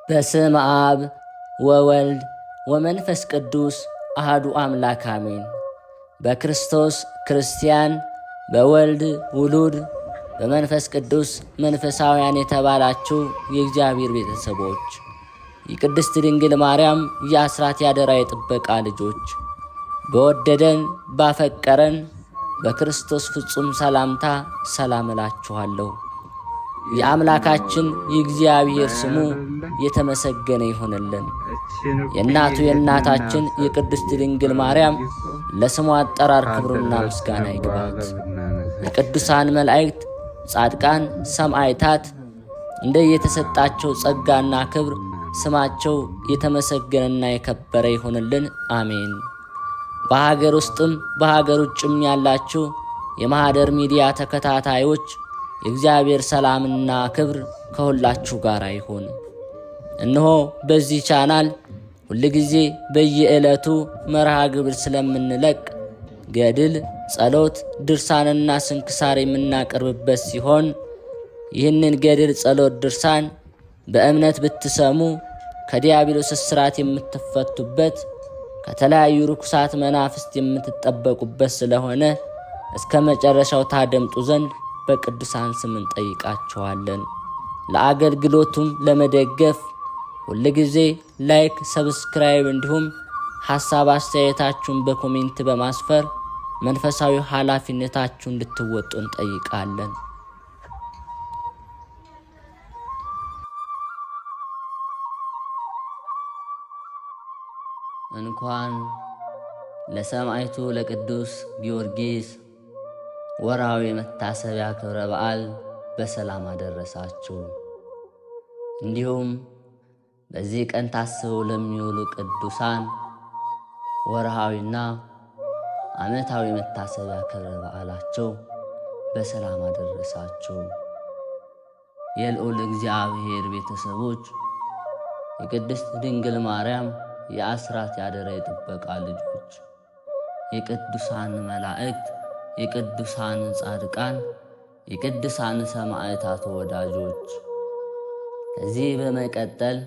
በስመ አብ ወወልድ ወመንፈስ ቅዱስ አሐዱ አምላክ አሜን። በክርስቶስ ክርስቲያን፣ በወልድ ውሉድ፣ በመንፈስ ቅዱስ መንፈሳውያን የተባላችሁ የእግዚአብሔር ቤተሰቦች፣ የቅድስት ድንግል ማርያም የአስራት ያደራ የጥበቃ ልጆች፣ በወደደን ባፈቀረን በክርስቶስ ፍጹም ሰላምታ ሰላም እላችኋለሁ። የአምላካችን የእግዚአብሔር ስሙ የተመሰገነ ይሆንልን። የእናቱ የእናታችን የቅድስት ድንግል ማርያም ለስሙ አጠራር ክብርና ምስጋና ይግባት። የቅዱሳን መላእክት፣ ጻድቃን፣ ሰማዕታት እንደየተሰጣቸው ጸጋና ክብር ስማቸው የተመሰገነና የከበረ ይሆንልን። አሜን። በሀገር ውስጥም በሀገር ውጭም ያላችሁ የማኅደር ሚዲያ ተከታታዮች የእግዚአብሔር ሰላምና ክብር ከሁላችሁ ጋር ይሁን። እነሆ በዚህ ቻናል ሁልጊዜ በየዕለቱ መርሃ ግብር ስለምንለቅ ገድል፣ ጸሎት፣ ድርሳንና ስንክሳር የምናቀርብበት ሲሆን ይህንን ገድል፣ ጸሎት፣ ድርሳን በእምነት ብትሰሙ ከዲያብሎስ እስራት የምትፈቱበት ከተለያዩ ርኩሳት መናፍስት የምትጠበቁበት ስለሆነ እስከ መጨረሻው ታደምጡ ዘንድ በቅዱሳን ስም እንጠይቃችኋለን። ለአገልግሎቱም ለመደገፍ ሁልጊዜ ላይክ፣ ሰብስክራይብ እንዲሁም ሐሳብ አስተያየታችሁን በኮሜንት በማስፈር መንፈሳዊ ኃላፊነታችሁን እንድትወጡ እንጠይቃለን። እንኳን ለሰማዕቱ ለቅዱስ ጊዮርጊስ ወርሃዊ መታሰቢያ ክብረ በዓል በሰላም አደረሳችሁ። እንዲሁም በዚህ ቀን ታስበው ለሚውሉ ቅዱሳን ወርሃዊና ዓመታዊ መታሰቢያ ክብረ በዓላቸው በሰላም አደረሳችሁ። የልዑል እግዚአብሔር ቤተሰቦች፣ የቅድስት ድንግል ማርያም የአስራት ያደራ የጥበቃ ልጆች፣ የቅዱሳን መላእክት፣ የቅዱሳን ጻድቃን፣ የቅዱሳን ሰማዕታት ወዳጆች፣ ከዚህ በመቀጠል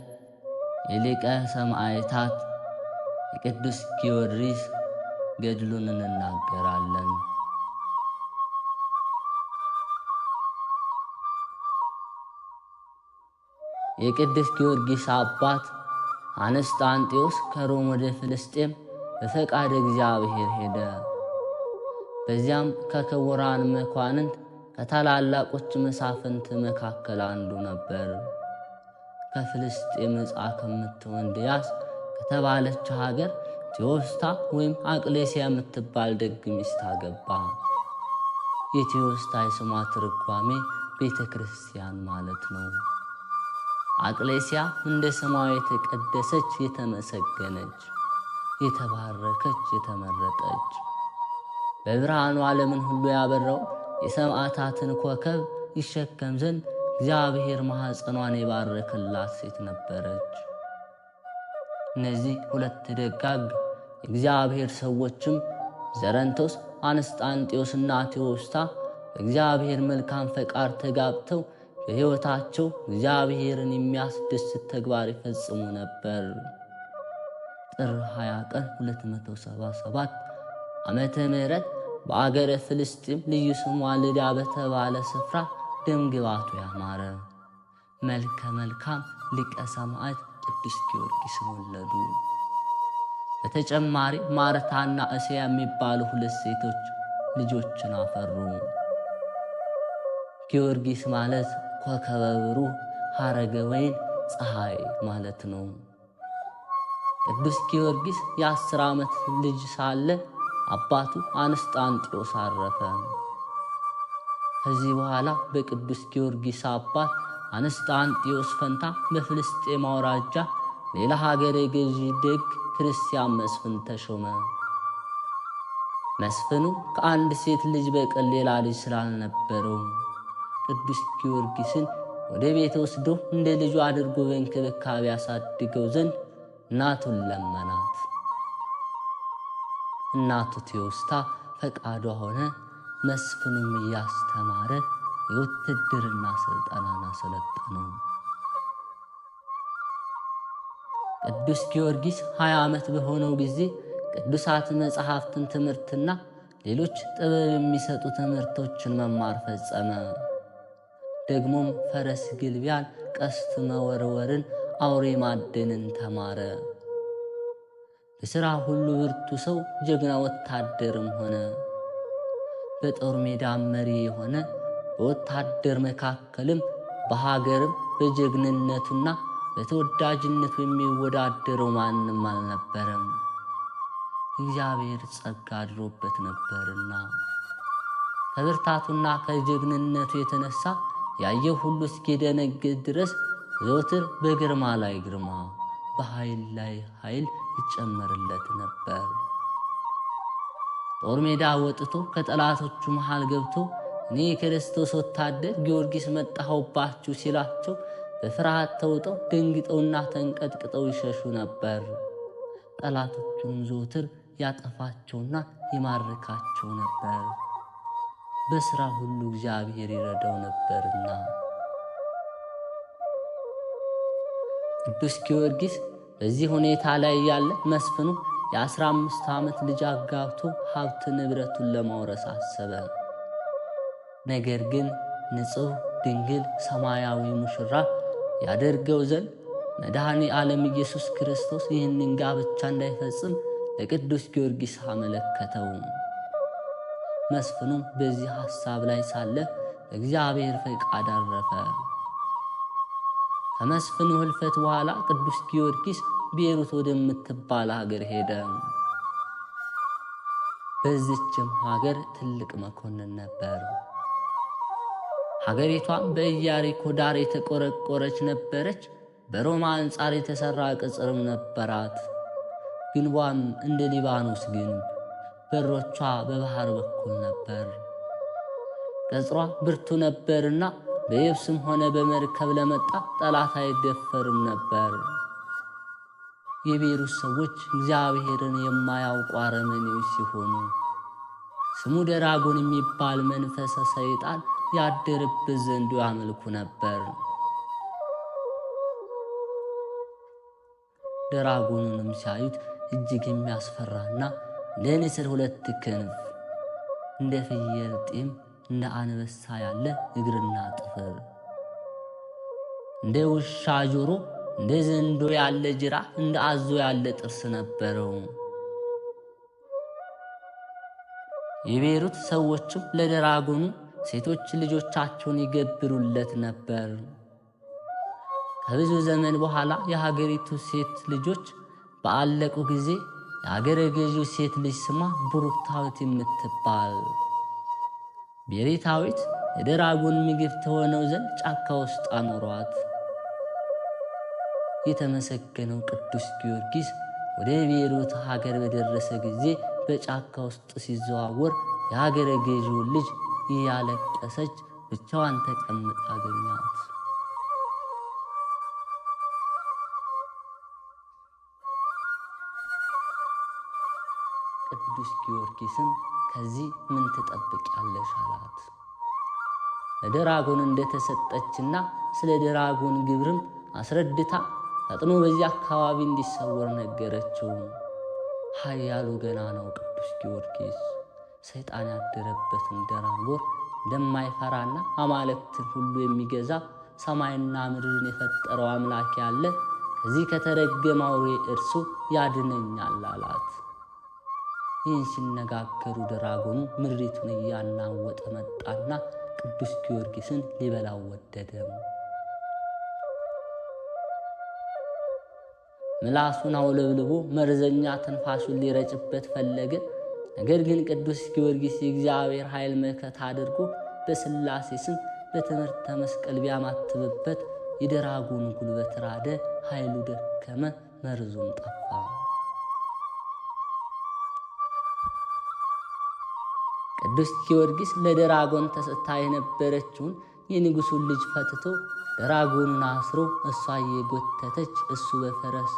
የሊቀ ሰማዕታት የቅዱስ ጊዮርጊስ ገድሉን እንናገራለን። የቅዱስ ጊዮርጊስ አባት አንስጣንጢዮስ ከሮም ወደ ፍልስጤም በፈቃደ እግዚአብሔር ሄደ። በዚያም ከክቡራን መኳንንት ከታላላቆች መሳፍንት መካከል አንዱ ነበር። ከፍልስጤም ዕፃ ከምትሆን ድያስ ከተባለች ሀገር ቴዎስታ ወይም አቅሌስያ የምትባል ደግ ሚስት አገባ። የቴዎስታ የስሟ ትርጓሜ ቤተ ክርስቲያን ማለት ነው። አቅሌስያ እንደ ስሟ የተቀደሰች፣ የተመሰገነች፣ የተባረከች፣ የተመረጠች በብርሃኑ ዓለምን ሁሉ ያበራው የሰማዕታትን ኮከብ ይሸከም ዘንድ እግዚአብሔር ማኅፀኗን የባረከላት ሴት ነበረች። እነዚህ ሁለት ደጋግ የእግዚአብሔር ሰዎችም ዘረንቶስ፣ አንስጣንጢዮስና ቴዎስታ በእግዚአብሔር መልካም ፈቃድ ተጋብተው በሕይወታቸው እግዚአብሔርን የሚያስደስት ተግባር ይፈጽሙ ነበር። ጥር 20 ቀን 277 ዓመተ ምህረት በአገረ ፍልስጤም ልዩ ስሟ ልዳ በተባለ ስፍራ ደምግባቱ ያማረ መልከ መልካም ሊቀ ሰማዕት ቅዱስ ጊዮርጊስን ወለዱ። በተጨማሪ ማርታና እስያ የሚባሉ ሁለት ሴቶች ልጆችን አፈሩ። ጊዮርጊስ ማለት ኮከበ ብሩህ፣ ሐረገ ወይን፣ ፀሐይ ማለት ነው። ቅዱስ ጊዮርጊስ የ10 ዓመት ልጅ ሳለ አባቱ አንስጣንጢዮስ አረፈ። ከዚህ በኋላ በቅዱስ ጊዮርጊስ አባት አንስጣንጢዮስ ፈንታ በፍልስጤም አውራጃ ሌላ ሀገረ ገዢ ደግ ክርስቲያን መስፍን ተሾመ። መስፍኑ ከአንድ ሴት ልጅ በቀር ሌላ ልጅ ስላልነበረው ቅዱስ ጊዮርጊስን ወደ ቤት ወስዶ እንደ ልጁ አድርጎ በእንክብካቤ ያሳድገው ዘንድ እናቱን ለመናት። እናቱ ቴዎስታ ፈቃዷ ሆነ። መስፍኑም እያስተማረ የውትድርና ስልጠናን አሰለጠነው። ቅዱስ ጊዮርጊስ 20 ዓመት በሆነው ጊዜ ቅዱሳት መጻሕፍትን ትምህርትና ሌሎች ጥበብ የሚሰጡ ትምህርቶችን መማር ፈጸመ። ደግሞም ፈረስ ግልቢያን፣ ቀስት መወርወርን፣ አውሬ ማደንን ተማረ። በሥራ ሁሉ ብርቱ ሰው፣ ጀግና ወታደርም ሆነ። በጦር ሜዳም መሪ የሆነ በወታደር መካከልም በሀገርም በጀግንነቱና በተወዳጅነቱ የሚወዳደረው ማንም አልነበረም። እግዚአብሔር ጸጋ አድሮበት ነበርና ከብርታቱና ከጀግንነቱ የተነሳ ያየው ሁሉ እስኪደነግጥ ድረስ ዘወትር በግርማ ላይ ግርማ፣ በኃይል ላይ ኃይል ይጨመርለት ነበር። ጦር ሜዳ ወጥቶ ከጠላቶቹ መሃል ገብቶ እኔ የክርስቶስ ወታደር ጊዮርጊስ መጣሁባችሁ ሲላቸው በፍርሃት ተውጠው ደንግጠውና ተንቀጥቅጠው ይሸሹ ነበር። ጠላቶቹን ዘወትር ያጠፋቸውና ይማርካቸው ነበር። በሥራ ሁሉ እግዚአብሔር ይረዳው ነበርና። ቅዱስ ጊዮርጊስ በዚህ ሁኔታ ላይ ያለ መስፍኑ የ15 ዓመት ልጅ አጋብቶ ሀብት ንብረቱን ለማውረስ አሰበ። ነገር ግን ንጹሕ ድንግል ሰማያዊ ሙሽራ ያደርገው ዘንድ መድኃኔ ዓለም ኢየሱስ ክርስቶስ ይህንን ጋብቻ እንዳይፈጽም ለቅዱስ ጊዮርጊስ አመለከተው። መስፍኑም በዚህ ሐሳብ ላይ ሳለ እግዚአብሔር ፈቃድ አረፈ። ከመስፍኑ ሕልፈት በኋላ ቅዱስ ጊዮርጊስ ቤሩት ወደምትባል ሀገር ሄደ። በዚችም ሀገር ትልቅ መኮንን ነበር። ሀገሪቷም በኢያሪኮ ዳር የተቆረቆረች ነበረች። በሮማ አንጻር የተሠራ ቅጽርም ነበራት። ግንቧም እንደ ሊባኖስ ግንብ፣ በሮቿ በባህር በኩል ነበር። ቅጽሯ ብርቱ ነበርና በየብስም ሆነ በመርከብ ለመጣ ጠላት አይደፈርም ነበር። የቤሩት ሰዎች እግዚአብሔርን የማያውቁ አረመኔዎች ሲሆኑ ስሙ ደራጎን የሚባል መንፈሰ ሰይጣን ያደረበት ዘንድ ያመልኩ ነበር። ደራጎኑንም ሲያዩት እጅግ የሚያስፈራና እንደ ንስር 2 ክንፍ፣ እንደ ፍየል ጢም፣ እንደ አንበሳ ያለ እግርና ጥፍር፣ እንደ ውሻ ጆሮ፣ እንደ ዘንዶ ያለ ጅራፍ፣ እንደ አዞ ያለ ጥርስ ነበረው። የቤሩት ሰዎችም ለደራጎኑ ሴቶች ልጆቻቸውን ይገብሩለት ነበር። ከብዙ ዘመን በኋላ የሀገሪቱ ሴት ልጆች በአለቁ ጊዜ የሀገረ ገዢው ሴት ልጅ ስሟ ብሩክታዊት የምትባል ቤሪታዊት የደራጎን ምግብ ተሆነው ዘንድ ጫካ ውስጥ አኖሯት። የተመሰገነው ቅዱስ ጊዮርጊስ ወደ ቤሩት ሀገር በደረሰ ጊዜ በጫካ ውስጥ ሲዘዋወር የሀገረ ገዢውን ልጅ እያለቀሰች ብቻዋን ተቀምጣ አገኛት። ቅዱስ ጊዮርጊስም ከዚህ ምን ትጠብቂያለሽ አላት። ለደራጎን እንደተሰጠችና ስለ ደራጎን ግብርም አስረድታ ፈጥኖ በዚህ አካባቢ እንዲሰወር ነገረችው። ኃያሉ ገናናው ቅዱስ ጊዮርጊስ ሰይጣን ያደረበትን ደራጎን እንደማይፈራና አማልክትን ሁሉ የሚገዛ ሰማይና ምድርን የፈጠረው አምላክ ያለ ከዚህ ከተረገመ አውሬ እርሱ ያድነኛል አላት። ይህን ሲነጋገሩ ደራጎኑ ምድሪቱን እያናወጠ መጣና ቅዱስ ጊዮርጊስን ሊበላው ወደደ። ምላሱን አውለብልቦ መርዘኛ ትንፋሹን ሊረጭበት ፈለገ። ነገር ግን ቅዱስ ጊዮርጊስ የእግዚአብሔር ኃይል መከታ አድርጎ በሥላሴ ስም በትምህርተ መስቀል ቢያማትብበት የደራጎኑ ጉልበት ራደ፣ ኃይሉ ደከመ፣ መርዙም ጠፋ። ቅዱስ ጊዮርጊስ ለደራጎን ተሰጥታ የነበረችውን የንጉሡን ልጅ ፈትቶ ደራጎኑን አስሮ እሷ እየጎተተች እሱ በፈረስ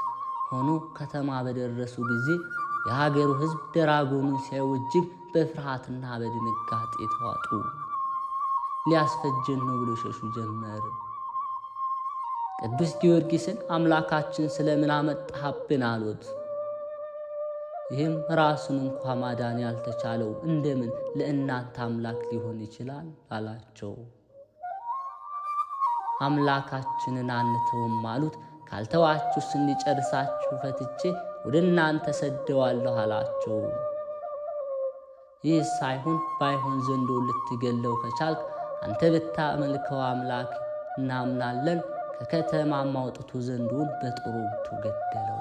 ሆኖ ከተማ በደረሱ ጊዜ የሀገሩ ሕዝብ ደራጎኑን ሲያዩ እጅግ በፍርሃትና በድንጋጤ ተዋጡ። ሊያስፈጀን ነው ብሎ ሸሹ ጀመር። ቅዱስ ጊዮርጊስን አምላካችን ስለምን አመጣህብን አሉት። ይህም ራሱን እንኳ ማዳን ያልተቻለው እንደምን ለእናንተ አምላክ ሊሆን ይችላል አላቸው። አምላካችንን አንተውም አሉት። ካልተዋችሁስ እንዲጨርሳችሁ ፈትቼ ወደ እናንተ ሰደዋለሁ አላቸው። ይህ ባይሆን ዘንዶ ልትገለው ከቻልክ አንተ ብታመልከው አምላክ እናምናለን። ከከተማም አውጥቶ ዘንዶውን በጦር ወግቶ ገደለው።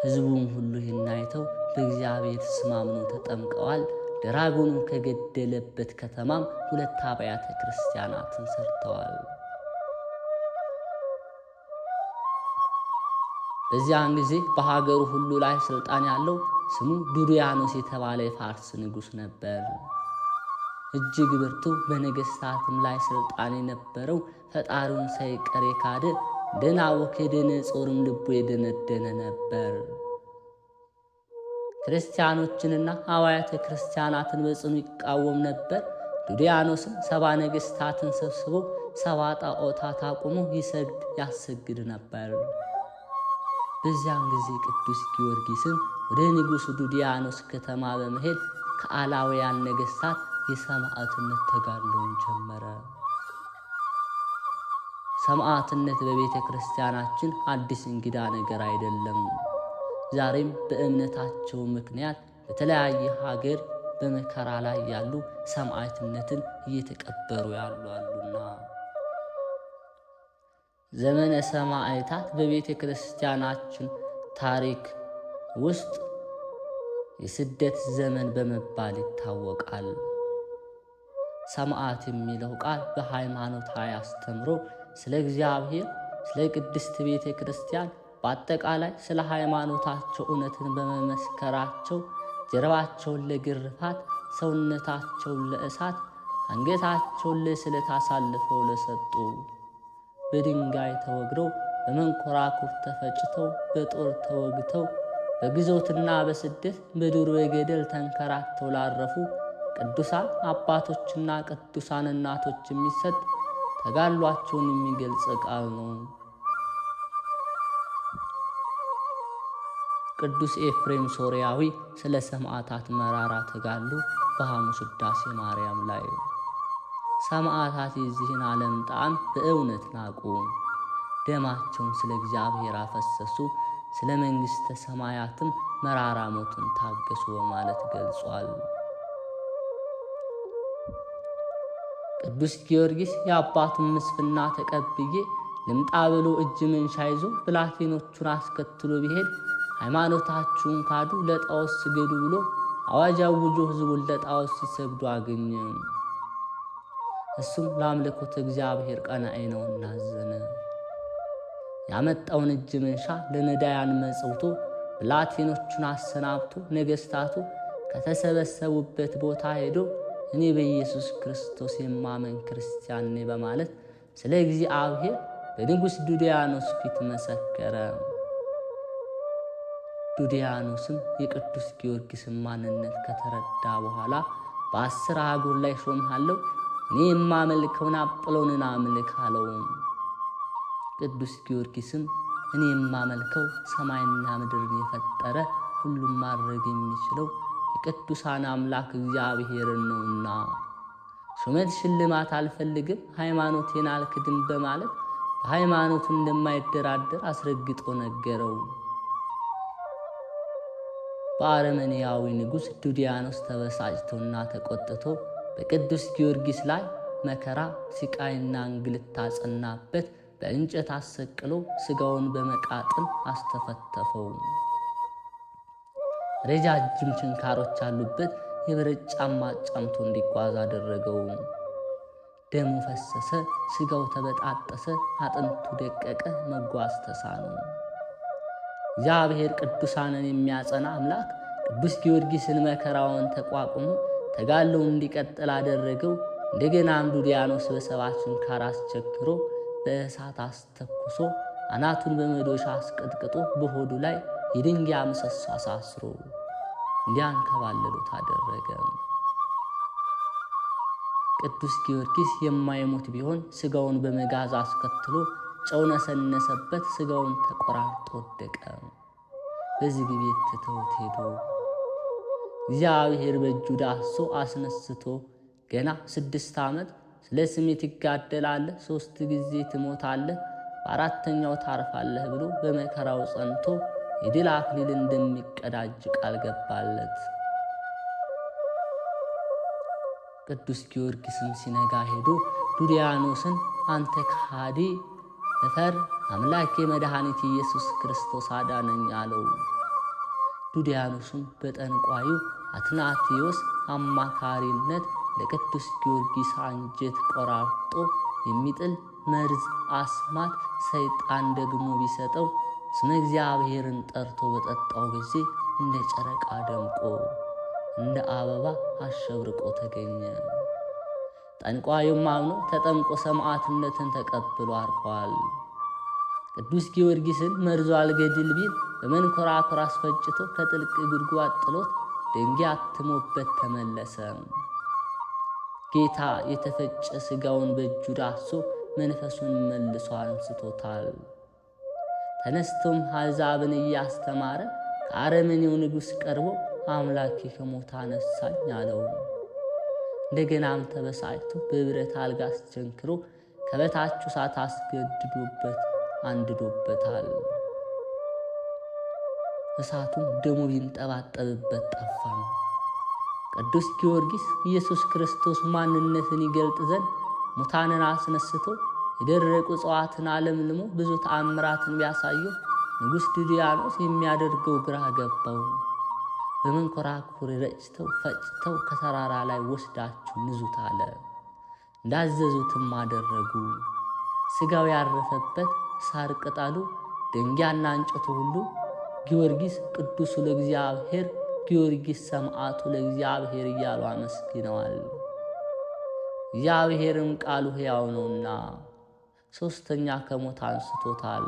ሕዝቡም ሁሉ ይህን አይተው በእግዚአብሔር ስም አምነው ተጠምቀዋል። ድራጎኑን ከገደለበት ከተማም 2 አብያተ ክርስቲያናትን ሰርተዋል። በዚያን ጊዜ በሀገሩ ሁሉ ላይ ስልጣን ያለው ስሙ ዱድያኖስ የተባለ የፋርስ ንጉሥ ነበር። እጅግ ብርቱ፣ በነገሥታትም ላይ ስልጣን የነበረው፣ ፈጣሪውን ሳይቀር የካደ እንደ ናቡከደነፆርም ልቡ የደነደነ ነበር። ክርስቲያኖችንና አብያተ ክርስቲያናትን በጽኑ ይቃወም ነበር። ዱድያኖስም 70 ነገሥታትን ሰብስቦ 70 ጣዖታት አቁሞ ይሰግድ ያሰግድ ነበር። በዚያን ጊዜ ቅዱስ ጊዮርጊስም ወደ ንጉሡ ዱድያኖስ ከተማ በመሄድ ከአላውያን ነገሥታት የሰማዕትነት ተጋድሎውን ጀመረ። ሰማዕትነት በቤተ ክርስቲያናችን አዲስ እንግዳ ነገር አይደለም። ዛሬም በእምነታቸው ምክንያት በተለያየ ሀገር በመከራ ላይ ያሉ ሰማዕትነትን እየተቀበሩ ያሉ አሉና። ዘመነ ሰማዕታት በቤተ ክርስቲያናችን ታሪክ ውስጥ የስደት ዘመን በመባል ይታወቃል። ሰማዕት የሚለው ቃል በሃይማኖታዊ አስተምሮ ስለ እግዚአብሔር፣ ስለ ቅድስት ቤተ ክርስቲያን፣ በአጠቃላይ ስለ ሃይማኖታቸው እውነትን በመመስከራቸው ጀርባቸውን ለግርፋት፣ ሰውነታቸውን ለእሳት፣ አንገታቸውን ለስለት አሳልፈው ለሰጡ፣ በድንጋይ ተወግረው፣ በመንኮራኩር ተፈጭተው፣ በጦር ተወግተው፣ በግዞትና በስደት በዱር በገደል ተንከራተው ላረፉ ቅዱሳን አባቶችና ቅዱሳን እናቶች የሚሰጥ ተጋድሏቸውን የሚገልጽ ቃል ነው። ቅዱስ ኤፍሬም ሶርያዊ ስለ ሰማዕታት መራራ ተጋድሎ በሐሙስ ውዳሴ ማርያም ላይ ሰማዕታት የዚህን ዓለም ጣዕም በእውነት ናቁ፣ ደማቸውን ስለ እግዚአብሔር አፈሰሱ፣ ስለ መንግሥተ ሰማያትም መራራ ሞትን ታገሱ በማለት ገልጿል። ቅዱስ ጊዮርጊስ የአባቱን ምስፍና ተቀብዬ ልምጣ ብሎ እጅ መንሻ ይዞ ብላቴኖቹን አስከትሎ ቢሄድ ሃይማኖታችሁን ካዱ፣ ለጣዖት ስገዱ ብሎ አዋጅ አውጆ ሕዝቡን ለጣዖት ሲሰግዱ አገኘ። እሱም ለአምልኮተ እግዚአብሔር ቀናኢ ነውና አዘነ። ያመጣውን እጅ መንሻ ለነዳያን መጽውቶ ብላቴኖቹን አሰናብቶ ነገሥታቱ ከተሰበሰቡበት ቦታ ሄዶ እኔ በኢየሱስ ክርስቶስ የማመን ክርስቲያን ነኝ በማለት ስለ እግዚአብሔር በንጉሥ ዱድያኖስ ፊት መሰከረ። ዱድያኖስም የቅዱስ ጊዮርጊስን ማንነት ከተረዳ በኋላ በ10 አህጉር ላይ ሾምሃለሁ፣ እኔ የማመልከውን አጵሎንን አምልክ አለው። ቅዱስ ጊዮርጊስም እኔ የማመልከው ሰማይና ምድርን የፈጠረ ሁሉም ማድረግ የሚችለው የቅዱሳን አምላክ እግዚአብሔርን ነውና ሹመት ሽልማት አልፈልግም፣ ሃይማኖቴን አልክድም በማለት በሃይማኖቱ እንደማይደራደር አስረግጦ ነገረው። በአረመኔያዊ ንጉሥ ዱድያኖስ ተበሳጭቶና ተቆጥቶ በቅዱስ ጊዮርጊስ ላይ መከራ፣ ስቃይና እንግልት አጸናበት። በእንጨት አሰቅሎ ሥጋውን በመቃጥን አስተፈተፈው። ረጃጅም ችንካሮች ያሉበት የብረት ጫማ ጫምቶ እንዲጓዝ አደረገው። ደሙ ፈሰሰ፣ ሥጋው ተበጣጠሰ፣ አጥንቱ ደቀቀ፣ መጓዝ ተሳነው። እግዚአብሔር ቅዱሳንን የሚያጸና አምላክ ቅዱስ ጊዮርጊስን መከራውን ተቋቁሞ ተጋድሎውን እንዲቀጥል አደረገው። እንደገናም ዱድያኖስ በ7 ችንካር አስቸግሮ በእሳት አስተኩሶ አናቱን በመዶሻ አስቀጥቅጦ በሆዱ ላይ የድንጋይ ምሰሶ አሳስሮ እንዲያንከባለሉት አደረገ። ቅዱስ ጊዮርጊስ የማይሞት ቢሆን ሥጋውን በመጋዝ አስከትሎ ጨው ነሰነሰበት፣ ሥጋውን ተቆራርጦ ወደቀ። በዝግ ቤት ትተውት ሄዱ። እግዚአብሔር በእጁ ዳሶ አስነስቶ ገና 6 ዓመት ስለ ስሜ ትጋደላለህ፣ 3 ጊዜ ትሞታለህ፣ በ4ኛው ታርፋለህ ብሎ በመከራው ጸንቶ የድል አክሊል እንደሚቀዳጅ ቃል ገባለት። ቅዱስ ጊዮርጊስም ሲነጋ ሄዶ ዱድያኖስን አንተ ከሃዲ እፈር፣ አምላኬ መድኃኒት ኢየሱስ ክርስቶስ አዳነኝ አለው። ዱድያኖስም በጠንቋዩ አትናቴዎስ አማካሪነት ለቅዱስ ጊዮርጊስ አንጀት ቆራርጦ የሚጥል መርዝ አስማት ሰይጣን ደግሞ ቢሰጠው ስመ እግዚአብሔርን ጠርቶ በጠጣው ጊዜ እንደ ጨረቃ ደምቆ እንደ አበባ አሸብርቆ ተገኘ። ጠንቋዩም አምኖ ተጠምቆ ሰማዕትነትን ተቀብሎ አርፏል። ቅዱስ ጊዮርጊስን መርዞ አልገድል ቢል በመንኮራኩር አስፈጭቶ ከጥልቅ ጉድጓድ ጥሎት ድንጋይ አትሞበት ተመለሰ። ጌታ የተፈጨ ሥጋውን በእጁ ዳሶ መንፈሱን መልሶ አንስቶታል። ተነስቶም አሕዛብን እያስተማረ ከአረመኔው ንጉሥ ቀርቦ አምላኬ ከሞት አነሳኝ አለው። እንደገናም ተበሳጭቶ በብረት አልጋ አስቸንክሮ ከበታቹ እሳት አስገድዶበት አንድዶበታል። እሳቱም ደሙ ቢንጠባጠብበት ጠፋ። ቅዱስ ጊዮርጊስ ኢየሱስ ክርስቶስ ማንነትን ይገልጥ ዘንድ ሙታንን አስነስቶ የደረቁ እጽዋትን አለምልሞ ብዙ ተአምራትን ቢያሳየው ንጉሥ ዱድያኖስ የሚያደርገው ግራ ገባው። በመንኮራኩር ረጭተው ፈጭተው ከተራራ ላይ ወስዳችሁ ንዙት አለ። እንዳዘዙትም አደረጉ። ሥጋው ያረፈበት ሳር ቅጠሉ፣ ድንጋይና እንጨቱ ሁሉ ጊዮርጊስ ቅዱሱ ለእግዚአብሔር፣ ጊዮርጊስ ሰማዕቱ ለእግዚአብሔር እያሉ አመስግነዋል። እግዚአብሔርም ቃሉ ሕያው ነውና 3ኛ ከሞት አንስቶታል።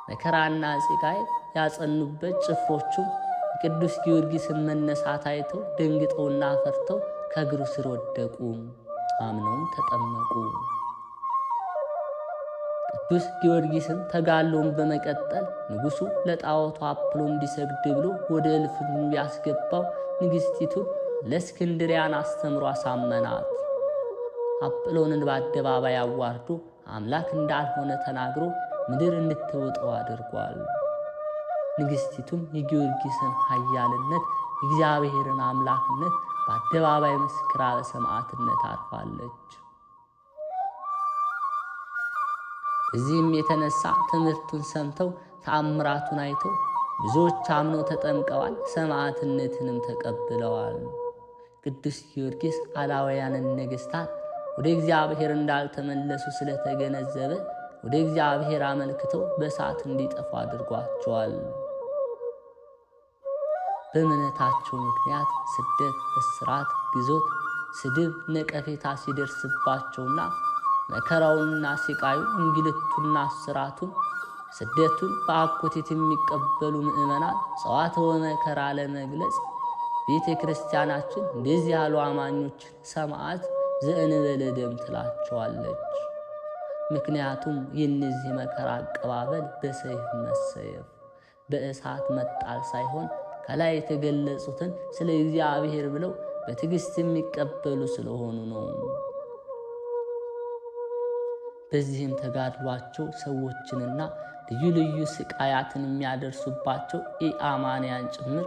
መከራና ሥቃይ ያጸኑበት ጭፍሮቹም የቅዱስ ጊዮርጊስን መነሳት አይተው ደንግጠውና ፈርተው ከእግሩ ስር ወደቁ፣ አምነውም ተጠመቁ። ቅዱስ ጊዮርጊስን ተጋድሎውን በመቀጠል ንጉሡ ለጣዖቱ አፕሎ እንዲሰግድ ብሎ ወደ እልፍኙ ያስገባው ንግሥቲቱን ለእስክንድሪያን አስተምሮ አሳመናት። አጵሎንን በአደባባይ አዋርዶ አምላክ እንዳልሆነ ተናግሮ ምድር እንድትውጠው አድርጓል። ንግሥቲቱም የጊዮርጊስን ኃያልነት የእግዚአብሔርን አምላክነት በአደባባይ መስክራ በሰማዕትነት አርፋለች። እዚህም የተነሳ ትምህርቱን ሰምተው ተአምራቱን አይተው ብዙዎች አምነው ተጠምቀዋል፣ ሰማዕትነትንም ተቀብለዋል። ቅዱስ ጊዮርጊስ አላውያንን ነገሥታት ወደ እግዚአብሔር እንዳልተመለሱ ስለተገነዘበ ወደ እግዚአብሔር አመልክተው በእሳት እንዲጠፉ አድርጓቸዋል። በእምነታቸው ምክንያት ስደት፣ እስራት፣ ግዞት፣ ስድብ፣ ነቀፌታ ሲደርስባቸውና መከራውንና ሲቃዩ እንግልቱና እስራቱን ስደቱን በአኮቴት የሚቀበሉ ምእመናን ጸዋትወ መከራ ለመግለጽ ቤተ ክርስቲያናችን እንደዚህ ያሉ አማኞችን ሰማዕት ዘእንበለ ደም ትላቸዋለች። ምክንያቱም የእነዚህ መከራ አቀባበል በሰይፍ መሰየፍ፣ በእሳት መጣል ሳይሆን ከላይ የተገለጹትን ስለ እግዚአብሔር ብለው በትዕግሥት የሚቀበሉ ስለሆኑ ነው። በዚህም ተጋድሏቸው ሰዎችንና ልዩ ልዩ ስቃያትን የሚያደርሱባቸው ኢአማንያን ጭምር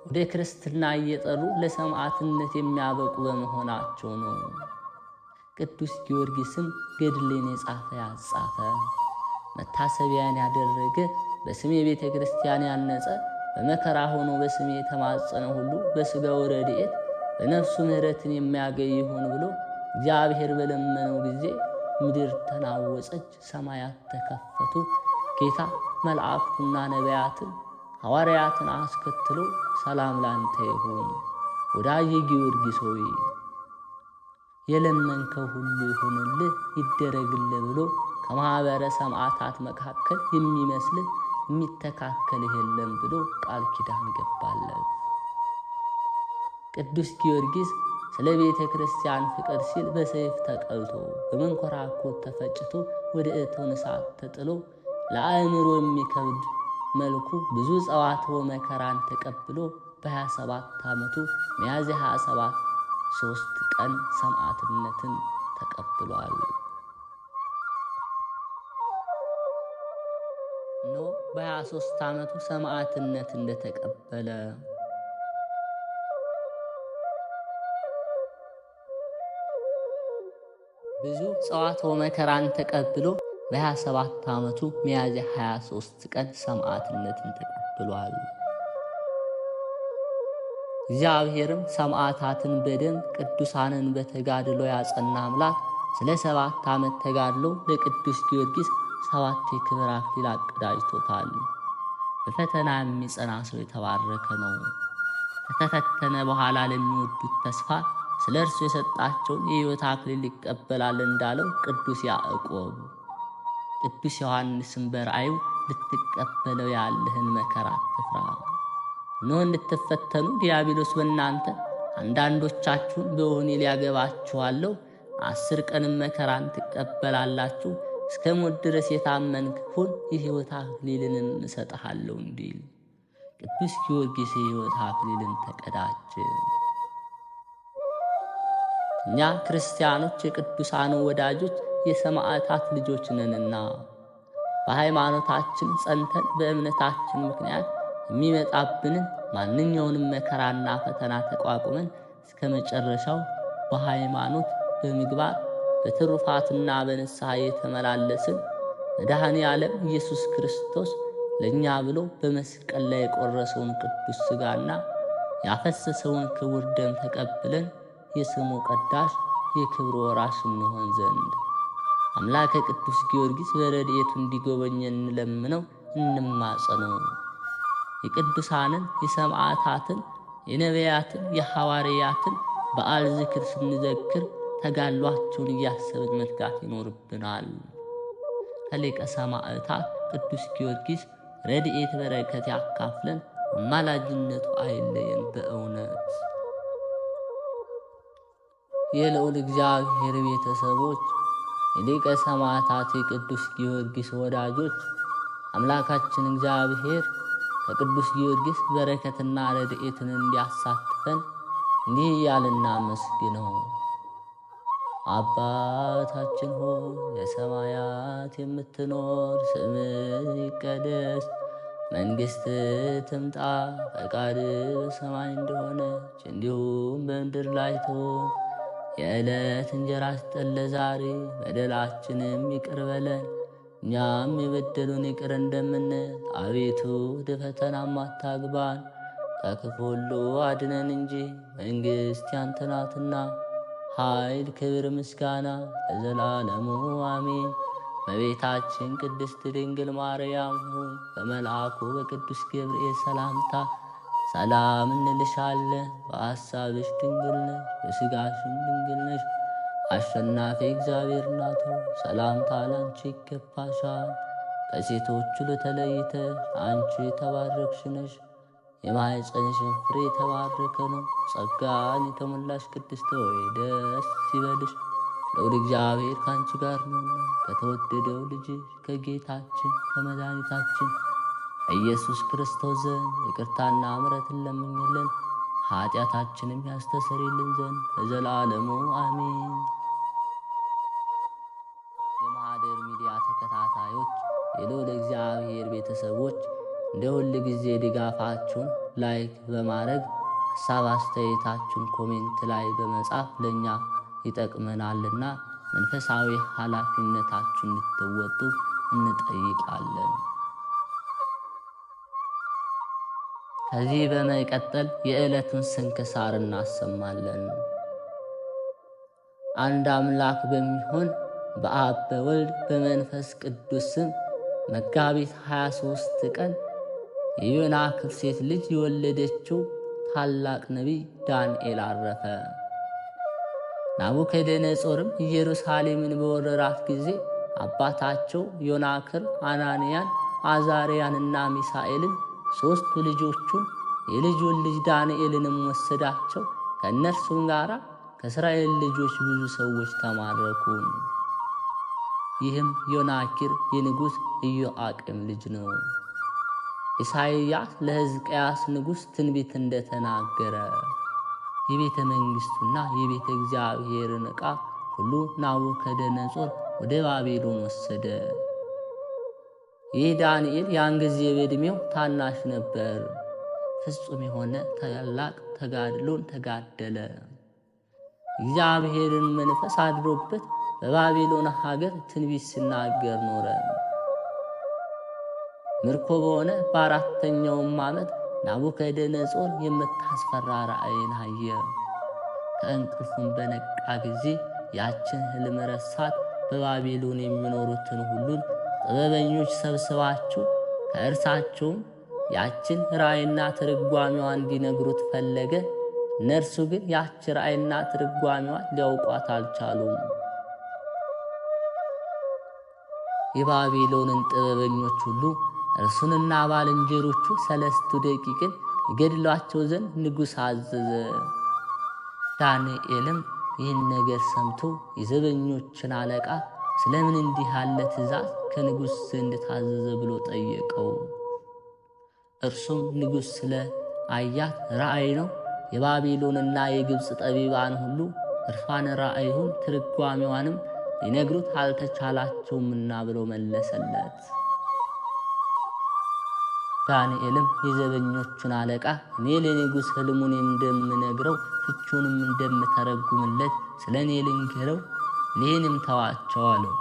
ወደ ክርስትና እየጠሩ ለሰማዕትነት የሚያበቁ በመሆናቸው ነው። ቅዱስ ጊዮርጊስም ገድልን የጻፈ ያጻፈ፣ መታሰቢያን ያደረገ፣ በስሜ ቤተ ክርስቲያን ያነጸ፣ በመከራ ሆኖ በስሜ የተማጸነ ሁሉ በሥጋው ረድኤት በነፍሱ ምሕረትን የሚያገኝ ይሁን ብሎ እግዚአብሔር በለመነው ጊዜ ምድር ተናወጸች፣ ሰማያት ተከፈቱ። ጌታ መላእክቱና ነቢያትን ሐዋርያትን አስከትሎ ሰላም ላንተ ይሁን፣ ወዳጄ ጊዮርጊስ ሆይ የለመንከው ሁሉ ይሁንልህ ይደረግልህ ብሎ ከማኅበረ ሰማዕታት መካከል የሚመስልህ የሚተካከልህ የለም ብሎ ቃል ኪዳን ገባለት። ቅዱስ ጊዮርጊስ ስለ ቤተ ክርስቲያን ፍቅር ሲል በሰይፍ ተቀልቶ በመንኮራኩር ተፈጭቶ ወደ እቶነ እሳት ተጥሎ ለአእምሮ የሚከብድ መልኩ ብዙ ጸዋትወ መከራን ተቀብሎ በ27 ዓመቱ ሚያዝያ 27 3 ቀን ሰማዕትነትን ተቀብሏል። በ23 ዓመቱ ሰማዕትነት እንደተቀበለ ብዙ ጸዋትወ መከራን ተቀብሎ በ27 ዓመቱ ሚያዝያ 23 ቀን ሰማዕትነትን ተቀብሏል። እግዚአብሔርም ሰማዕታትን በደም ቅዱሳንን በተጋድሎ ያጸና አምላክ ስለ 7 ዓመት ተጋድሎ ለቅዱስ ጊዮርጊስ 7 የክብር አክሊል አቀዳጅቶታል። በፈተና የሚጸና ሰው የተባረከ ነው። ከተፈተነ በኋላ ለሚወዱት ተስፋ ስለ እርሱ የሰጣቸውን የሕይወት አክሊል ይቀበላል እንዳለው ቅዱስ ያዕቆብ። ቅዱስ ዮሐንስም በራእዩ ልትቀበለው ያለህን መከራ አትፍራ፣ እነሆ እንድትፈተኑ ዲያብሎስ በእናንተ አንዳንዶቻችሁን በወህኒ ሊያገባችኋለሁ፣ 10 ቀንም መከራን ትቀበላላችሁ፣ እስከ ሞት ድረስ የታመንክ ሁን፣ የሕይወት አክሊልን እሰጥሃለሁ እንዲል ቅዱስ ጊዮርጊስ የሕይወት አክሊልን ተቀዳጀ። እኛ ክርስቲያኖች የቅዱሳኑ ወዳጆች የሰማዕታት ልጆች ነንና በሃይማኖታችን ጸንተን በእምነታችን ምክንያት የሚመጣብንን ማንኛውንም መከራና ፈተና ተቋቁመን እስከ መጨረሻው በሃይማኖት በምግባር በትሩፋትና በንስሐ የተመላለስን መድኃኔ ዓለም ኢየሱስ ክርስቶስ ለእኛ ብሎ በመስቀል ላይ የቆረሰውን ቅዱስ ሥጋና ያፈሰሰውን ክቡር ደም ተቀብለን የስሙ ቀዳሽ የክብሩ ወራሽ እንሆን ዘንድ አምላከ ቅዱስ ጊዮርጊስ በረድኤቱ እንዲጎበኘን እንለምነው እንማጸነው። የቅዱሳንን የሰማዕታትን የነቢያትን የሐዋርያትን በዓል ዝክር ስንዘክር ተጋድሏቸውን እያሰብን መትጋት ይኖርብናል። ከሊቀ ሰማዕታት ቅዱስ ጊዮርጊስ ረድኤት በረከት ያካፍለን፣ አማላጅነቱ አይለየን። በእውነት የልዑል እግዚአብሔር ቤተሰቦች፣ የሊቀ ሰማዕታት የቅዱስ ጊዮርጊስ ወዳጆች፣ አምላካችን እግዚአብሔር ከቅዱስ ጊዮርጊስ በረከትና ረድኤትን እንዲያሳትፈን እንዲህ እያልን እናመስግነው። አባታችን ሆይ በሰማያት የምትኖር፣ ስምህ ይቀደስ፣ መንግሥትህ ትምጣ፣ ፈቃድህ በሰማይ እንደሆነች እንዲሁም በምድር ላይ ትሁን። የዕለት እንጀራችንን ስጠን ዛሬ፣ በደላችንም ይቅር በለን እኛም የበደሉን ይቅር እንደምንል፣ አቤቱ ወደ ፈተናም አታግባን ከክፉ ሁሉ አድነን እንጂ መንግሥት ያንተ ናትና ኃይል፣ ክብር፣ ምስጋና ለዘላለሙ አሜን። እመቤታችን ቅድስት ድንግል ማርያም ሆይ በመልአኩ በቅዱስ ገብርኤል ሰላምታ ሰላም እንልሻለን። በሐሳብሽ ድንግል ነሽ፣ በሥጋሽም ድንግል ነሽ። አሸናፊ እግዚአብሔር እናቱ ሰላምታ ላንቺ ይገባሻል። ከሴቶች ሁሉ ተለይተሽ አንቺ የተባረክሽ ነሽ፣ የማኅፀንሽን ፍሬ የተባረከ ነው። ጸጋን የተሞላሽ ቅድስት ሆይ ደስ ይበልሽ፣ ልዑል እግዚአብሔር ከአንቺ ጋር ነውና ከተወደደው ልጅሽ ከጌታችን ከመድኃኒታችን ኢየሱስ ክርስቶስ ዘንድ ይቅርታና ምሕረትን ለምኝልን ኃጢአታችንም ያስተሰርይልን ዘንድ ለዘላለሙ አሜን። የማኅደር ሚዲያ ተከታታዮች፣ የልዑል እግዚአብሔር ቤተሰቦች እንደ ሁል ጊዜ ድጋፋችሁን ላይክ በማድረግ ሐሳብ አስተያየታችሁን ኮሜንት ላይ በመጻፍ ለእኛ ይጠቅመናልና መንፈሳዊ ኃላፊነታችሁን እንድትወጡ እንጠይቃለን። ከዚህ በመቀጠል የዕለቱን ስንክሳር እናሰማለን። አንድ አምላክ በሚሆን በአብ በወልድ በመንፈስ ቅዱስ ስም መጋቢት 23 ቀን የዮናክር ሴት ልጅ የወለደችው ታላቅ ነቢይ ዳንኤል አረፈ። ናቡከደነጾርም ኢየሩሳሌምን በወረራት ጊዜ አባታቸው ዮናክር አናንያን፣ አዛርያንና ሚሳኤልን 3 ልጆቹን የልጁን ልጅ ዳንኤልንም ወሰዳቸው። ከእነርሱም ጋር ከእስራኤል ልጆች ብዙ ሰዎች ተማረኩ። ይህም ዮናኪር የንጉሥ ኢዮአቄም ልጅ ነው። ኢሳይያስ ለሕዝቅያስ ንጉሥ ትንቢት እንደተናገረ የቤተ መንግሥቱና የቤተ እግዚአብሔርን ዕቃ ሁሉ ናቡከደነጾር ወደ ባቢሎን ወሰደ። ይህ ዳንኤል ያን ጊዜ በዕድሜው ታናሽ ነበር። ፍጹም የሆነ ታላቅ ተጋድሎን ተጋደለ። እግዚአብሔርን መንፈስ አድሮበት በባቢሎን ሀገር ትንቢት ሲናገር ኖረ። ምርኮ በሆነ በአራተኛውም ዓመት ናቡከደነጾር የምታስፈራ ራእይን አየ። ከእንቅልፉም በነቃ ጊዜ ያችን ሕልም ረሳት። በባቢሎን የሚኖሩትን ሁሉን ጥበበኞች ሰብስባችሁ ከእርሳቸውም ያችን ራእይና ትርጓሜዋን እንዲነግሩት ፈለገ። እነርሱ ግን ያች ራእይና ትርጓሜዋን ሊያውቋት አልቻሉም። የባቢሎንን ጥበበኞች ሁሉ እርሱንና ባልንጀሮቹ 3 ደቂቅን ይገድሏቸው ዘንድ ንጉሥ አዘዘ። ዳንኤልም ይህን ነገር ሰምቶ የዘበኞችን አለቃ ስለምን እንዲህ ያለ ትእዛዝ ከንጉሥ ዘንድ ታዘዘ ብሎ ጠየቀው። እርሱም ንጉሥ ስለ አያት ራእይ ነው፣ የባቢሎንና የግብፅ ጠቢባን ሁሉ እርሷን ራእዩን ትርጓሜዋንም ሊነግሩት አልተቻላቸውምና ብሎ መለሰለት። ዳንኤልም የዘበኞቹን አለቃ እኔ ለንጉሥ ሕልሙን እንደምነግረው ፍቹንም እንደምተረጉምለት ስለ እኔ ልንገረው፣ ይህንም ተዋቸው አለው።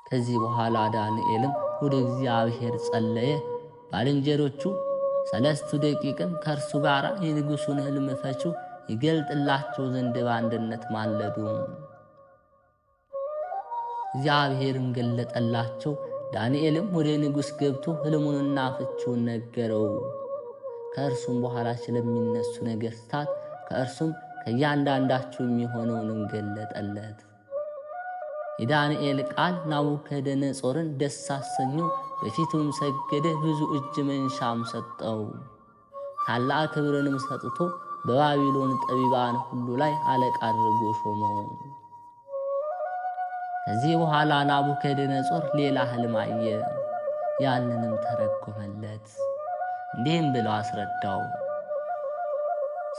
ከዚህ በኋላ ዳንኤልም ወደ እግዚአብሔር ጸለየ። ባልንጀሮቹ 3 ደቂቅም ከእርሱ ጋር የንጉሡን ሕልም ፈቺው ይገልጥላቸው ዘንድ በአንድነት ማለዱ። እግዚአብሔርም ገለጠላቸው። ዳንኤልም ወደ ንጉሥ ገብቶ ሕልሙንና ፍቺውን ነገረው። ከእርሱም በኋላ ስለሚነሱ ነገሥታት ከእርሱም ከእያንዳንዳቸው የሚሆነውንም ገለጠለት። የዳንኤል ቃል ናቡከደነጾርን ደስ አሰኘው። በፊቱም ሰገደ። ብዙ እጅ መንሻም ሰጠው። ታላቅ ክብርንም ሰጥቶ በባቢሎን ጠቢባን ሁሉ ላይ አለቃ አድርጎ ሾመው። ከዚህ በኋላ ናቡከደነጾር ሌላ ሕልም አየ። ያንንም ተረጎመለት። እንዲህም ብለው አስረዳው።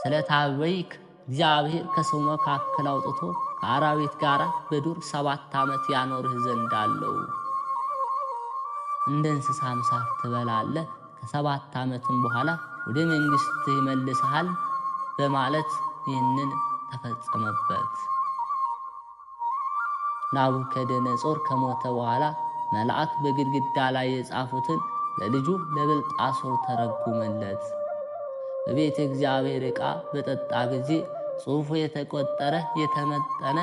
ስለታወይክ እግዚአብሔር ከሰው መካከል አውጥቶ ከአራዊት ጋር በዱር 7 ዓመት ያኖርህ ዘንድ አለው። እንደ እንስሳም ሳር ትበላለህ። ከ7 ዓመትም በኋላ ወደ መንግሥትህ ይመልስሃል በማለት ይህንን ተፈጸመበት። ናቡከደነጾር ከሞተ በኋላ መልአክ በግድግዳ ላይ የጻፉትን ለልጁ ለብልጣሶር ተረጉመለት። በቤተ እግዚአብሔር ዕቃ በጠጣ ጊዜ ጽሑፉ የተቆጠረ፣ የተመጠነ፣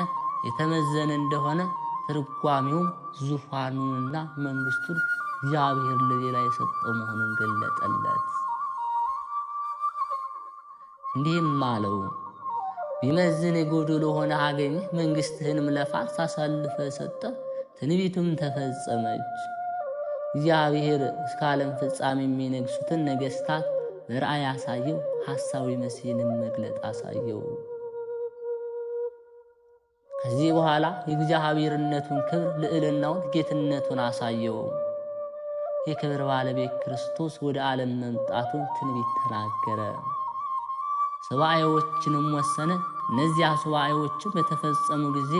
የተመዘነ እንደሆነ ትርጓሜውም ዙፋኑንና መንግሥቱን እግዚአብሔር ለሌላ የሰጠው መሆኑን ገለጠለት። እንዲህም አለው፣ ቢመዝን የጎደሎ ሆነ አገኘህ፣ መንግሥትህንም ለፋርስ አሳልፈ ሰጠ። ትንቢቱም ተፈጸመች። እግዚአብሔር እስከ ዓለም ፍጻሜ የሚነግሱትን ነገሥታት በራእይ አሳየው። ሐሳዊ መሲህንም መግለጥ አሳየው። ከዚህ በኋላ የእግዚአብሔርነቱን ክብር፣ ልዕልናውን፣ ጌትነቱን አሳየው። የክብር ባለቤት ክርስቶስ ወደ ዓለም መምጣቱን ትንቢት ተናገረ። ሱባኤዎችንም ወሰነ። እነዚያ ሱባኤዎችም በተፈጸሙ ጊዜ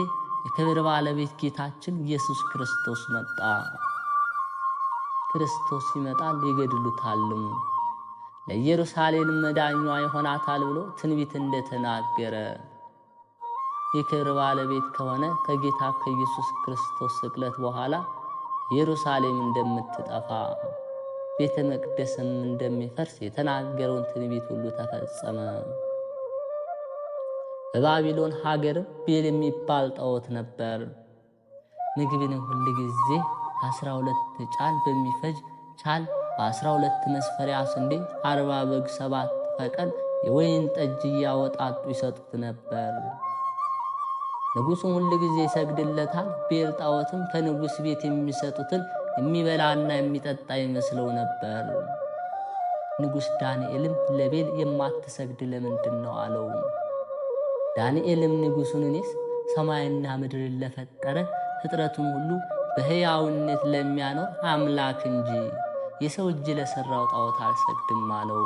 የክብር ባለቤት ጌታችን ኢየሱስ ክርስቶስ መጣ። ክርስቶስ ይመጣል ይገድሉታልም፣ ለኢየሩሳሌም መዳኛዋ ይሆናታል ብሎ ትንቢት እንደተናገረ የክብር ባለቤት ከሆነ ከጌታ ከኢየሱስ ክርስቶስ ስቅለት በኋላ ኢየሩሳሌም እንደምትጠፋ ቤተ መቅደስም እንደሚፈርስ የተናገረውን ትንቢት ሁሉ ተፈጸመ። በባቢሎን ሀገር ቤል የሚባል ጣዖት ነበር። ምግብን ሁል ጊዜ 12 ጫን በሚፈጅ ቻል በ12 መስፈሪያ ስንዴ 40 በግ 7 ፈቀል የወይን ጠጅ እያወጣጡ ይሰጡት ነበር። ንጉሡም ሁል ጊዜ ይሰግድለታል። ቤል ጣዖትም ከንጉሥ ቤት የሚሰጡትን የሚበላና የሚጠጣ ይመስለው ነበር። ንጉሥ ዳንኤልም ለቤል የማትሰግድ ለምንድን ነው አለው። ዳንኤልም ንጉሡን እኔስ ሰማይና ምድርን ለፈጠረ ፍጥረቱን ሁሉ በሕያውነት ለሚያኖር አምላክ እንጂ የሰው እጅ ለሠራው ጣዖት አልሰግድም አለው።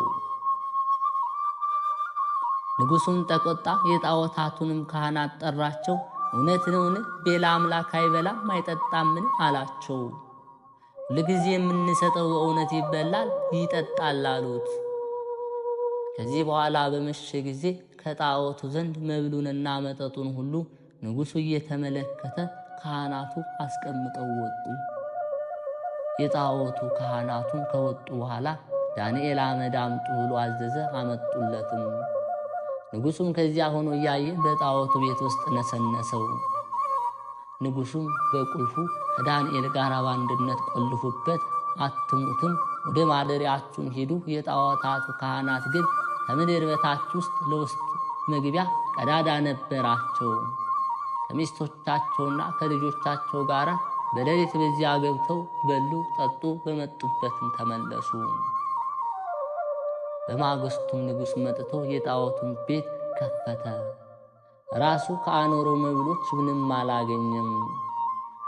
ንጉሡም ተቆጣ። የጣዖታቱንም ካህናት ጠራቸው። እውነት ነውን? ሌላ አምላክ አይበላም አይጠጣምን? አላቸው። ሁልጊዜ የምንሰጠው በእውነት ይበላል ይጠጣል አሉት። ከዚህ በኋላ በመሸ ጊዜ ከጣዖቱ ዘንድ መብሉንና መጠጡን ሁሉ ንጉሡ እየተመለከተ ካህናቱ አስቀምጠው ወጡ። የጣዖቱ ካህናቱን ከወጡ በኋላ ዳንኤል አመድ አምጡ ብሎ አዘዘ። አመጡለትም። ንጉሡም ከዚያ ሆኖ እያየ በጣዖቱ ቤት ውስጥ ነሰነሰው። ንጉሡም በቁልፉ ከዳንኤል ጋር በአንድነት ቆልፉበት፣ አትሙትም፣ ወደ ማደሪያችሁም ሂዱ። የጣዖታቱ ካህናት ግን ከምድር በታች ውስጥ ለውስጥ መግቢያ ቀዳዳ ነበራቸው። ከሚስቶቻቸውና ከልጆቻቸው ጋር በሌሊት በዚያ ገብተው በሉ፣ ጠጡ፣ በመጡበትም ተመለሱ። በማግስቱም ንጉሥ መጥቶ የጣዖቱን ቤት ከፈተ። ራሱ ከአኖረው መብሎች ምንም አላገኘም።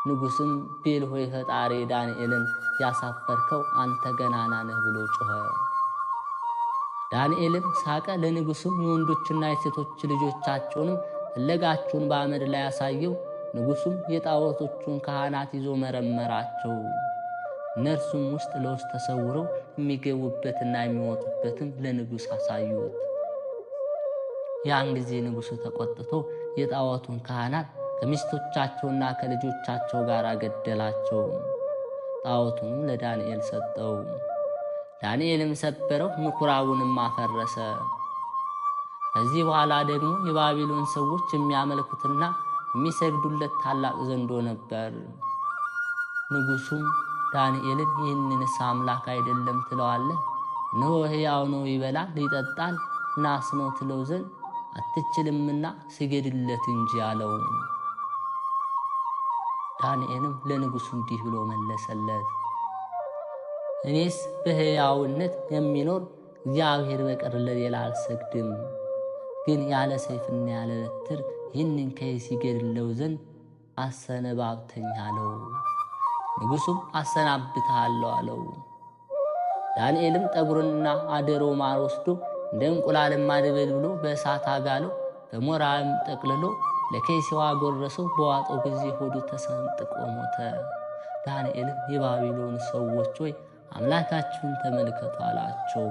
ንጉሥም ቤል ሆይ ፈጣሪ ዳንኤልን ያሳፈርከው አንተ ገናና ነህ ብሎ ጮኸ። ዳንኤልም ሳቀ። ለንጉሡም የወንዶችና የሴቶች ልጆቻቸውንም ፍለጋቸውን በአመድ ላይ ያሳየው። ንጉሡም የጣዖቶቹን ካህናት ይዞ መረመራቸው። እነርሱም ውስጥ ለውስጥ ተሰውረው የሚገቡበትና የሚወጡበትም ለንጉሥ አሳዩት። ያን ጊዜ ንጉሡ ተቆጥቶ የጣዖቱን ካህናት ከሚስቶቻቸውና ከልጆቻቸው ጋር ገደላቸው። ጣዖቱንም ለዳንኤል ሰጠው። ዳንኤልም ሰበረው፣ ምኵራቡንም አፈረሰ። ከዚህ በኋላ ደግሞ የባቢሎን ሰዎች የሚያመልኩትና የሚሰግዱለት ታላቅ ዘንዶ ነበር። ንጉሡም ዳንኤልን ይህንንስ አምላክ አይደለም ትለዋለህ? እነሆ ሕያው ነው፣ ይበላል ይጠጣል፣ ናስ ነው ትለው ዘንድ አትችልምና ስገድለት እንጂ አለው። ዳንኤልም ለንጉሡ እንዲህ ብሎ መለሰለት፣ እኔስ በሕያውነት የሚኖር እግዚአብሔር በቀር ለሌላ አልሰግድም። ግን ያለ ሰይፍና ያለ በትር ይህንን ከይሲ ገድለው ዘንድ አሰነባብተኝ አለው። ንጉሡም አሰናብትሃለሁ አለው። ዳንኤልም ጠጉርና አደሮ ማር ወስዶ እንደ እንቁላልም አደበልብሎ በእሳት አጋለው፣ በሞራም ጠቅልሎ ለከይሲው አጎረሰው። በዋጠው ጊዜ ሆዱ ተሰንጥቆ ሞተ። ዳንኤልም የባቢሎን ሰዎች ሆይ አምላካችሁን ተመልከቱ አላቸው።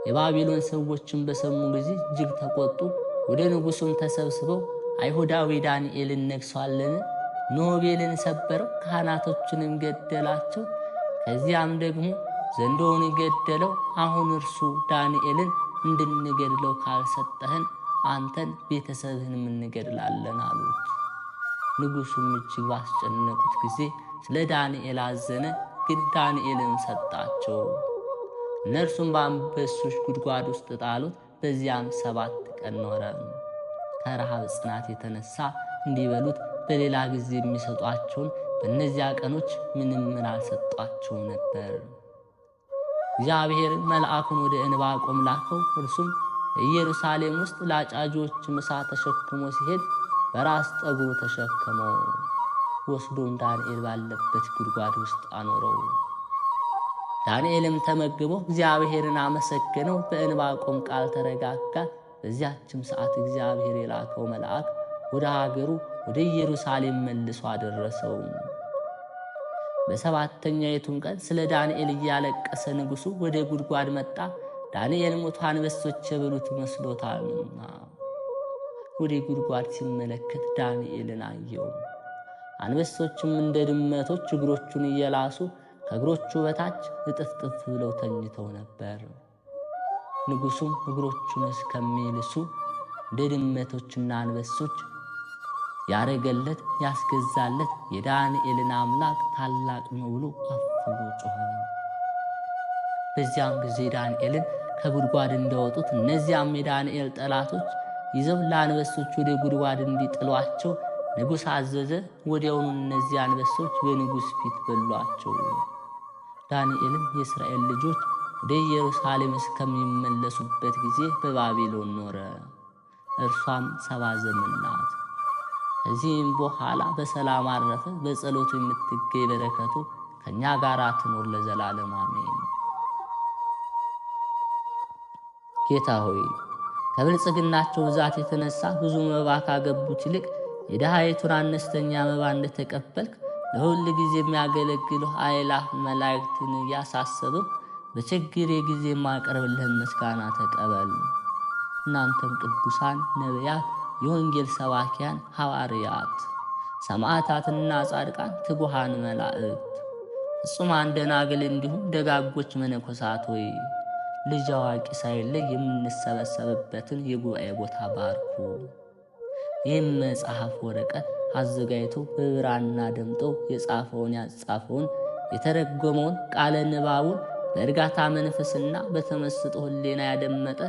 የባቢሎን ሰዎችን በሰሙ ጊዜ እጅግ ተቆጡ። ወደ ንጉሡም ተሰብስበው አይሁዳዊ ዳንኤልን ነግሷልን? ኖቤልን ሰበረው፣ ካህናቶችንም ገደላቸው። ከዚያም ደግሞ ዘንዶውን ገደለው። አሁን እርሱ ዳንኤልን እንድንገድለው ካልሰጠህን አንተን ቤተሰብህንም እንገድላለን አሉት። ንጉሡም እጅግ ባስጨነቁት ጊዜ ስለ ዳንኤል አዘነ፣ ግን ዳንኤልን ሰጣቸው። እነርሱም በአንበሶች ጉድጓድ ውስጥ ጣሉት። በዚያም 7 ቀን ኖረ። ከረሃብ ጽናት የተነሳ እንዲበሉት በሌላ ጊዜ የሚሰጧቸውን በእነዚያ ቀኖች ምንም አልሰጧቸው ነበር። እግዚአብሔር መልአኩን ወደ ዕንባቆም ላከው። እርሱም በኢየሩሳሌም ውስጥ ለአጫጆች ምሳ ተሸክሞ ሲሄድ በራስ ጠጉሩ ተሸከመው፣ ወስዶም ዳንኤል ባለበት ጉድጓድ ውስጥ አኖረው። ዳንኤልም ተመግቦ እግዚአብሔርን አመሰገነው። በዕንባቆም ቃል ተረጋጋ። በዚያችም ሰዓት እግዚአብሔር የላከው መልአክ ወደ ሀገሩ ወደ ኢየሩሳሌም መልሶ አደረሰው። በሰባተኛይቱም ቀን ስለ ዳንኤል እያለቀሰ ንጉሡ ወደ ጉድጓድ መጣ። ዳንኤል ሞቶ አንበሶች የበሉት መስሎታልና ወደ ጉድጓድ ሲመለከት ዳንኤልን አየው። አንበሶችም እንደ ድመቶች እግሮቹን እየላሱ ከእግሮቹ በታች እጥፍጥፍ ብለው ተኝተው ነበር። ንጉሡም እግሮቹን እስከሚልሱ እንደ ድመቶችና አንበሶች ያረገለት ያስገዛለት የዳንኤልን አምላክ ታላቅ ነው ብሎ አፍ ብሎ ጮኸ። በዚያም ጊዜ ዳንኤልን ከጉድጓድ እንዳወጡት እነዚያም የዳንኤል ጠላቶች ይዘው ለአንበሶች ወደ ጉድጓድ እንዲጥሏቸው ንጉሥ አዘዘ። ወዲያውኑ እነዚህ አንበሶች በንጉሥ ፊት በሏቸው። ዳንኤልም የእስራኤል ልጆች ወደ ኢየሩሳሌም እስከሚመለሱበት ጊዜ በባቢሎን ኖረ። እርሷም 70 ዘመን ናት። ከዚህም በኋላ በሰላም አረፈ። በጸሎቱ የምትገኝ በረከቱ ከእኛ ጋር ትኖር ለዘላለም አሜን። ጌታ ሆይ ከብልጽግናቸው ብዛት የተነሳ ብዙ መባ ካገቡት ይልቅ የድሃይቱን አነስተኛ መባ እንደተቀበልክ ለሁል ጊዜ የሚያገለግሉ አእላፍ መላእክትን እያሳሰብህ በችግሬ ጊዜ የማቀርብልህን ምስጋና ተቀበል። እናንተም ቅዱሳን ነቢያት፣ የወንጌል ሰባኪያን ሐዋርያት፣ ሰማዕታትና ጻድቃን፣ ትጉሃን መላእክት፣ ፍጹማን ደናግል እንዲሁም ደጋጎች መነኮሳት ሆይ ልጅ አዋቂ ሳይለይ የምንሰበሰብበትን የጉባኤ ቦታ ባርኩ። ይህም መጽሐፍ ወረቀት አዘጋጅቶ በብራና ደምጦ የጻፈውን ያጻፈውን የተረጎመውን ቃለ ንባቡን በእርጋታ መንፈስና በተመስጦ ሕሊና ያደመጠ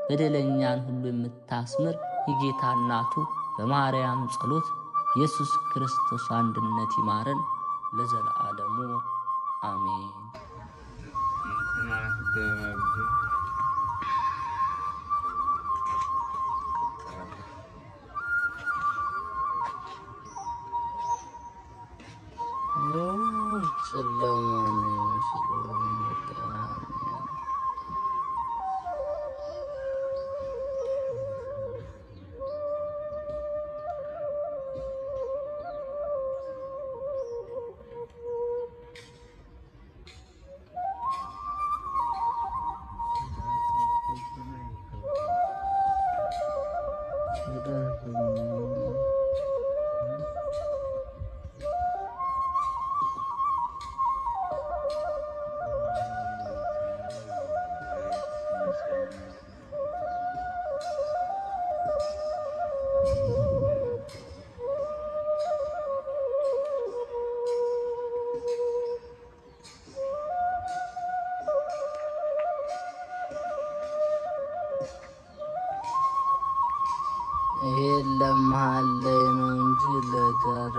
በደለኛን ሁሉ የምታስምር የጌታ እናቱ በማርያም ጸሎት ኢየሱስ ክርስቶስ አንድነት ይማረን ለዘላለሙ አሜን። ይሄ ለመሃል ላይ ነው እንጂ ለዳር